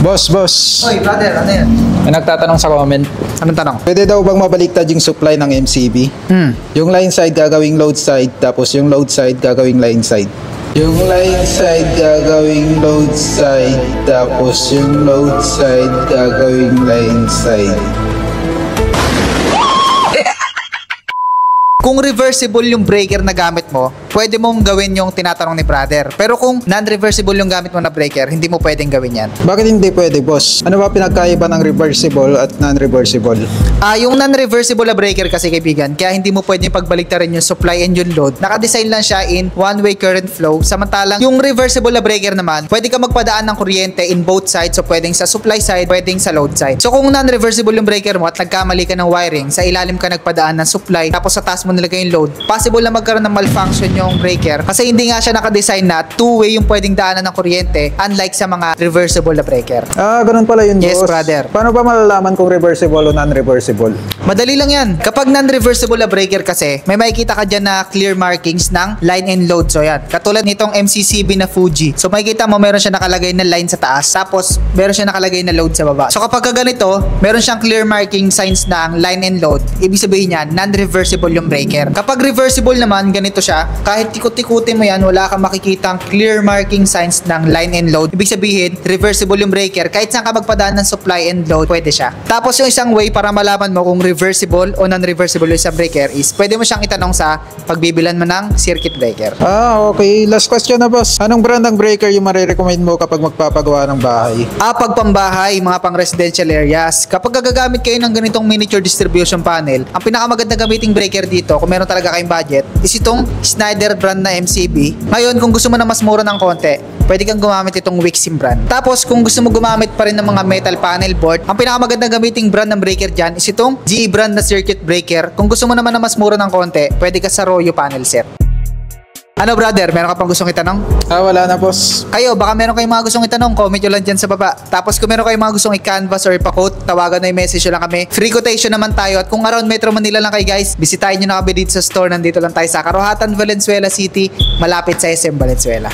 Boss. Oy, brother, ano yan? May nagtatanong sa comment. Anong tanong? Pwede daw bang mabaliktad yung supply ng MCB? Yung line side gagawing load side, tapos yung load side gagawing line side. Yung line side gagawing load side, tapos yung load side gagawing line side. Kung reversible yung breaker na gamit mo, pwede mong gawin yung tinatanong ni brother. Pero kung non-reversible yung gamit mo na breaker, hindi mo pwedeng gawin yan. Bakit hindi pwede, boss? Ano ba pinagkaiba ng reversible at non-reversible? Yung non-reversible na breaker kasi, kaibigan, kaya hindi mo pwedeng pagbaliktarin yung supply and yung load. Nakadesign lang siya in one-way current flow. Samantalang yung reversible na breaker naman, pwede ka magpadaan ng kuryente in both sides. So pwedeng sa supply side, pwedeng sa load side. So kung non-reversible yung breaker mo at nagkamali ka ng wiring, sa ilalim ka nagpadaan ng supply, tapos sa taas mo nilagay yung load, possible na magkaroon ng malfunction yung breaker kasi hindi nga siya nakadesign na two-way yung pwedeng daanan ng kuryente, unlike sa mga reversible na breaker. Ganun pala yun, boss. Yes, brother. Paano ba malalaman kung reversible o non-reversible? Madali lang yan. Kapag non-reversible na breaker kasi, may makikita ka dyan na clear markings ng line and load. So yan, katulad nitong MCCB na Fuji. So makikita mo meron siya nakalagay na line sa taas, tapos meron siya nakalagay na load sa baba. So kapag ganito, meron siyang clear marking signs ng line and load. Ibig sabihin yan, non-reversible yung breaker. Kapag reversible naman, ganito siya, kahit tikot-tikutin mo yan, wala kang makikitang clear marking signs ng line and load. Ibig sabihin, reversible yung breaker. Kahit saan ka magpadaan ng supply and load, pwede siya. Tapos yung isang way para malaman mo kung reversible o non-reversible yung isang breaker is, pwede mo siyang itanong sa pagbibilan mo ng circuit breaker. Okay. Last question na, boss. Anong brand ng breaker yung marirecommend mo kapag magpapagawa ng bahay? Pag pambahay, mga pang residential areas, kapag gagamit kayo ng ganitong miniature distribution panel, ang pinakamaganda gamiting breaker dito, kung meron talaga kayong budget, is itong Schneider brand na MCB. Ngayon, kung gusto mo na mas mura ng konti, pwede kang gumamit itong Wixim brand. Tapos, kung gusto mo gumamit pa rin ng mga metal panel board, ang pinakamagandang gamiting brand ng breaker dyan is itong GE brand na circuit breaker. Kung gusto mo naman na mas mura ng konti, pwede ka sa Royo panel set. Ano, brother? Meron ka pang gustong itanong? Wala na, boss. Kayo, baka meron kayong mga gustong itanong, comment nyo lang dyan sa baba. Tapos kung meron kayong mga gustong i-canvas or ipa-quote, tawagan na yung message lang kami. Free quotation naman tayo. At kung around Metro Manila lang kayo, guys, bisitahin nyo na kami dito sa store. Nandito lang tayo sa Karuhatan, Valenzuela City, malapit sa SM Valenzuela.